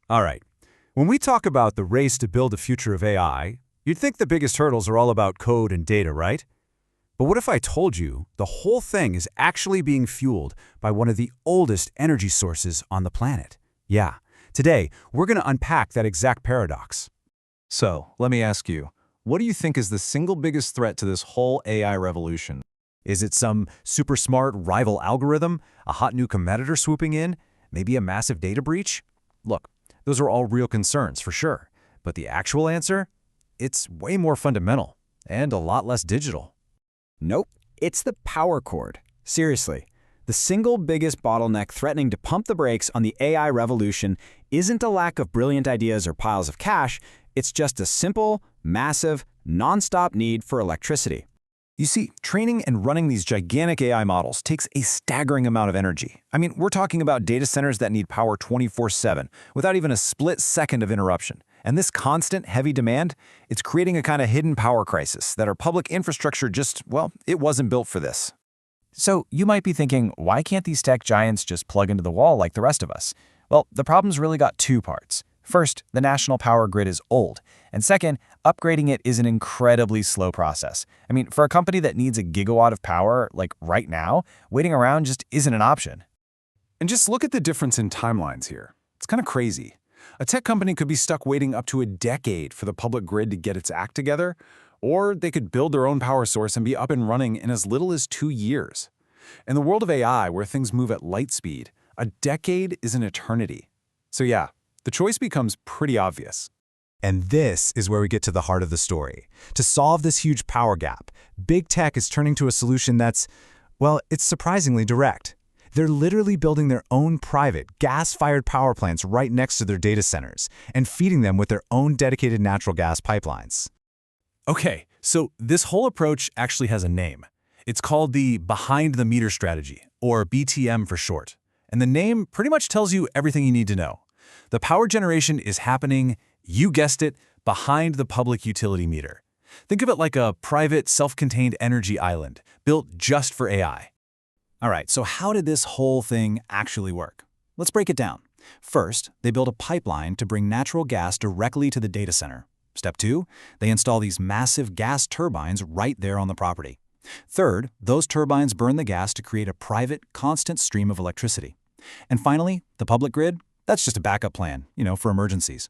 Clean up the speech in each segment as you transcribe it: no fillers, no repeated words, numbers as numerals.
All right. When we talk about the race to build a future of AI, you'd think the biggest hurdles are all about code and data, right? But what if I told you the whole thing is actually being fueled by one of the oldest energy sources on the planet? Yeah. Today, we're going to unpack that exact paradox. So, let me ask you, what do you think is the single biggest threat to this whole AI revolution? Is it some super smart rival algorithm, a hot new competitor swooping in, maybe a massive data breach? Look, those are all real concerns for sure. But the actual answer? It's way more fundamental and a lot less digital. Nope, it's the power cord. Seriously, the single biggest bottleneck threatening to pump the brakes on the AI revolution isn't a lack of brilliant ideas or piles of cash, it's just a simple, massive, non-stop need for electricity. You see, training and running these gigantic AI models takes a staggering amount of energy. I mean, we're talking about data centers that need power 24/7, without even a split second of interruption. And this constant, heavy demand, it's creating a kind of hidden power crisis that our public infrastructure just, well, it wasn't built for this. So you might be thinking, why can't these tech giants just plug into the wall like the rest of us? Well, the problem's really got two parts. First, the national power grid is old. And second, upgrading it is an incredibly slow process. I mean, for a company that needs a gigawatt of power, like right now, waiting around just isn't an option. And just look at the difference in timelines here. It's kind of crazy. A tech company could be stuck waiting up to a decade for the public grid to get its act together, or they could build their own power source and be up and running in as little as 2 years. In the world of AI, where things move at light speed, a decade is an eternity. So yeah, the choice becomes pretty obvious. And this is where we get to the heart of the story. To solve this huge power gap, big tech is turning to a solution that's, well, it's surprisingly direct. They're literally building their own private, gas-fired power plants right next to their data centers and feeding them with their own dedicated natural gas pipelines. Okay, so this whole approach actually has a name. It's called the behind-the-meter strategy, or BTM for short. And the name pretty much tells you everything you need to know. The power generation is happening, you guessed it, behind the public utility meter. Think of it like a private, self-contained energy island built just for AI. All right, so how did this whole thing actually work? Let's break it down. First, they build a pipeline to bring natural gas directly to the data center. Step 2, they install these massive gas turbines right there on the property. Third, those turbines burn the gas to create a private, constant stream of electricity. And finally, the public grid, that's just a backup plan, for emergencies.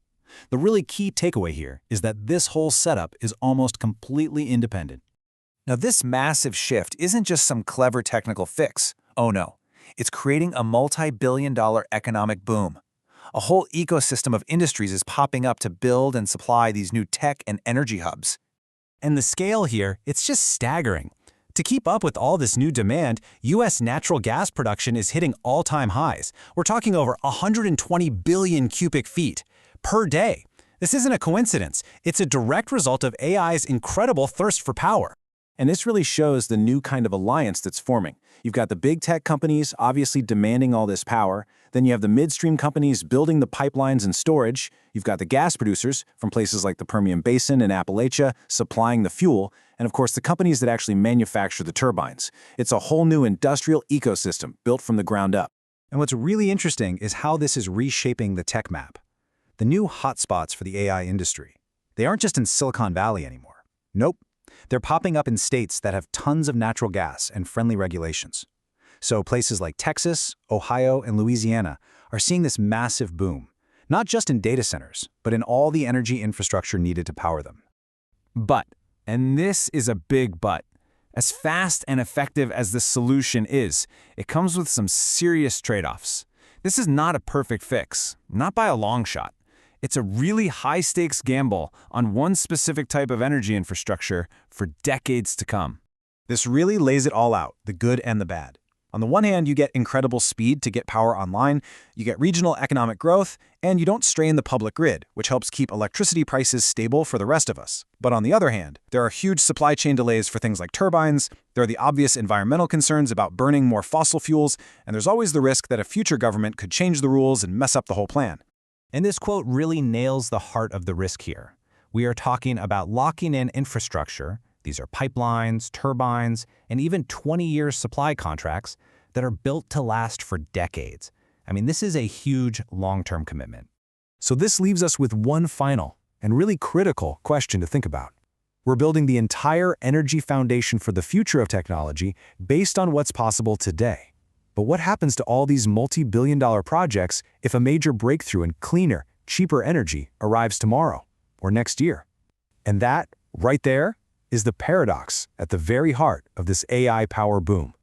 The really key takeaway here is that this whole setup is almost completely independent. Now, this massive shift isn't just some clever technical fix. Oh no, it's creating a multi-billion-dollar economic boom. A whole ecosystem of industries is popping up to build and supply these new tech and energy hubs. And the scale here, it's just staggering. To keep up with all this new demand, U.S. natural gas production is hitting all-time highs. We're talking over 120 billion cubic feet per day. This isn't a coincidence. It's a direct result of AI's incredible thirst for power. And this really shows the new kind of alliance that's forming. You've got the big tech companies obviously demanding all this power. Then you have the midstream companies building the pipelines and storage. You've got the gas producers from places like the Permian Basin and Appalachia supplying the fuel. And of course, the companies that actually manufacture the turbines. It's a whole new industrial ecosystem built from the ground up. And what's really interesting is how this is reshaping the tech map. The new hotspots for the AI industry. They aren't just in Silicon Valley anymore. Nope. They're popping up in states that have tons of natural gas and friendly regulations. So places like Texas, Ohio, and Louisiana are seeing this massive boom, not just in data centers, but in all the energy infrastructure needed to power them. But, and this is a big but, as fast and effective as the solution is, it comes with some serious trade-offs. This is not a perfect fix, not by a long shot. It's a really high-stakes gamble on one specific type of energy infrastructure for decades to come. This really lays it all out, the good and the bad. On the one hand, you get incredible speed to get power online, you get regional economic growth, and you don't strain the public grid, which helps keep electricity prices stable for the rest of us. But on the other hand, there are huge supply chain delays for things like turbines, there are the obvious environmental concerns about burning more fossil fuels, and there's always the risk that a future government could change the rules and mess up the whole plan. And this quote really nails the heart of the risk here. We are talking about locking in infrastructure. These are pipelines, turbines, and even 20-year supply contracts that are built to last for decades. I mean, this is a huge long-term commitment. So this leaves us with one final and really critical question to think about. We're building the entire energy foundation for the future of technology based on what's possible today. But what happens to all these multi-billion-dollar projects if a major breakthrough in cleaner, cheaper energy arrives tomorrow or next year? And that, right there, is the paradox at the very heart of this AI power boom.